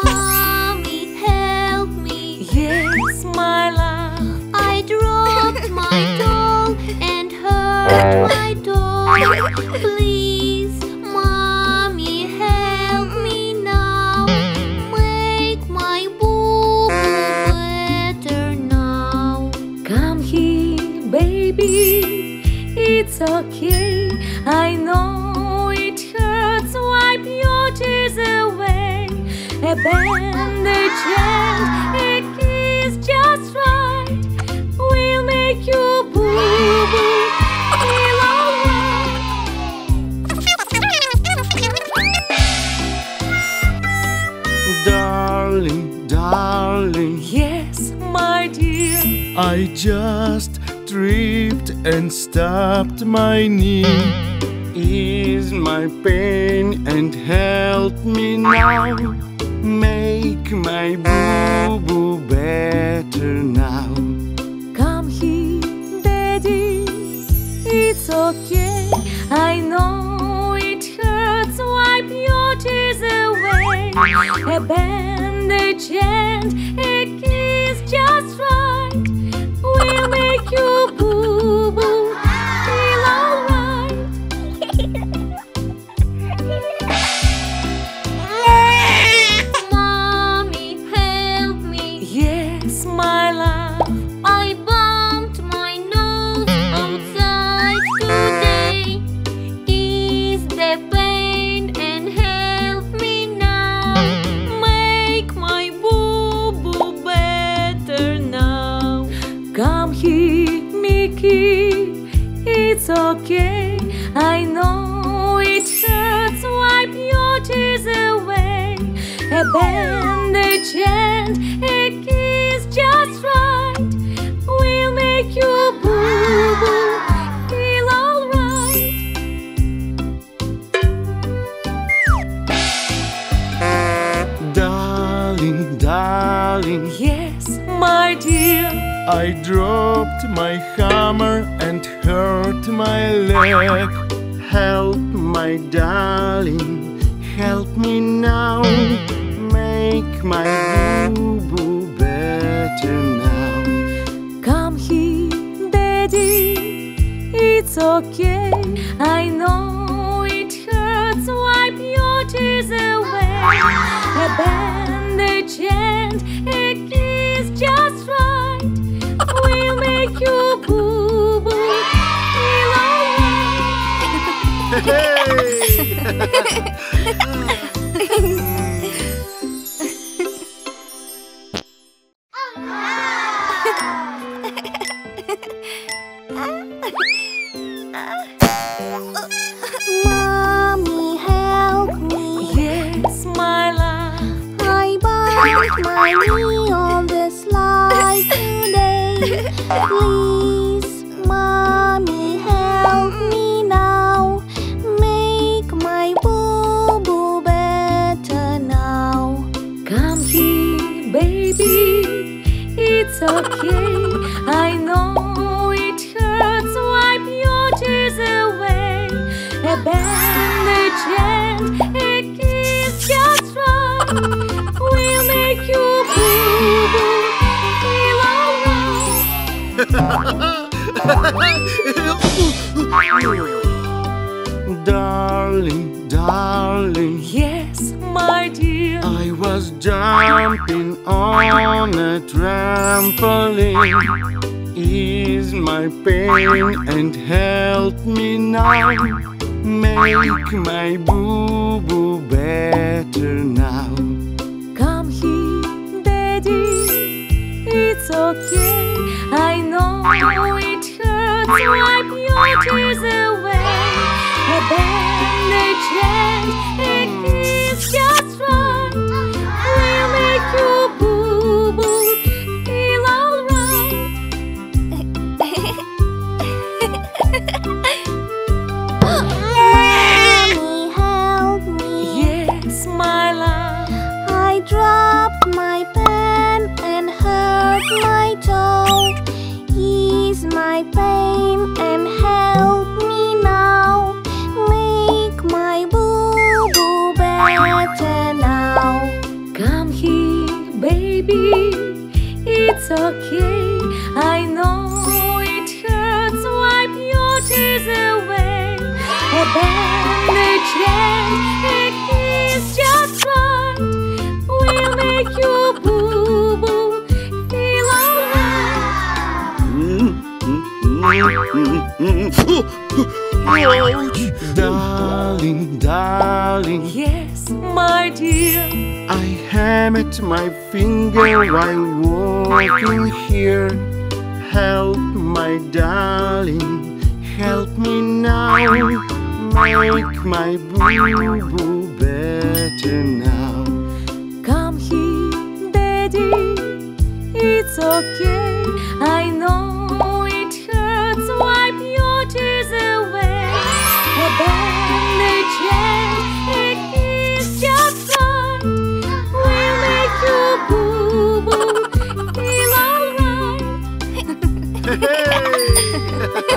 Mommy, help me. Yes, my love. I dropped my doll and hurt my doll. Please, Mommy, help me now. Make my boo better now. Come here, baby. It's okay. I know it hurts. Wipe your tears away. A bandage and a kiss just right will make you boo-boo feel alright. Darling, darling, Yes, my dear. I just tripped and stopped my knee. Ease my pain and help me now. Make my boo-boo better now. Come here, Daddy. It's okay. I know it hurts. Wipe your tears away. A bandage and a kiss just right will make you boo-boo feel alright. Mommy, help me. Yes, my love. I bumped my nose outside today. Ease the pain and help me now. Make my boo-boo better now. Come here, Mickey. It's okay. I know it hurts. Wipe your tears away. A bandage and a kiss just right will make you boo-boo feel alright. Darling, darling, Yes, my dear. I dropped my hammer and hurt my leg. Help, my darling, help me now. Make my boo-boo better now. Come here, Daddy. It's okay. I know it hurts. Wipe your tears away. A bandage and a kiss just right will make you boo-boo feel alright. Mommy, help me. Yes, my love. I bumped my knee on the slide today. Please, Mommy, help me now. Make my boo-boo better now. Come here, baby. It's okay. I know it hurts. Wipe your tears away. A bandage and a kiss just right will make you boo-boo feel alright. Darling, darling, Yes, my dear. I was jumping on a trampoline. Ease my pain and help me now. Make my boo-boo better now. Come here, Daddy. It's okay. I know it hurts. Wipe your tears away. A bandage and a kiss just right will make you boo-boo feel alright. Mommy, help me. Yes, my love. I dropped my pen and hurt my toe. Ease my pain and help me now. Make my boo okay. I know it hurts. Wipe your tears away. A bandage and a kiss just right will make you boo-boo feel alright. Darling, darling, Yes, my dear. I hammered my finger while walking here. Help, my darling, help me now. Make my boo-boo better now. Come here, Daddy. It's okay. I know it hurts. Wipe your tears away. A bandage and a kiss just right will make you boo-boo feel alright. Hey!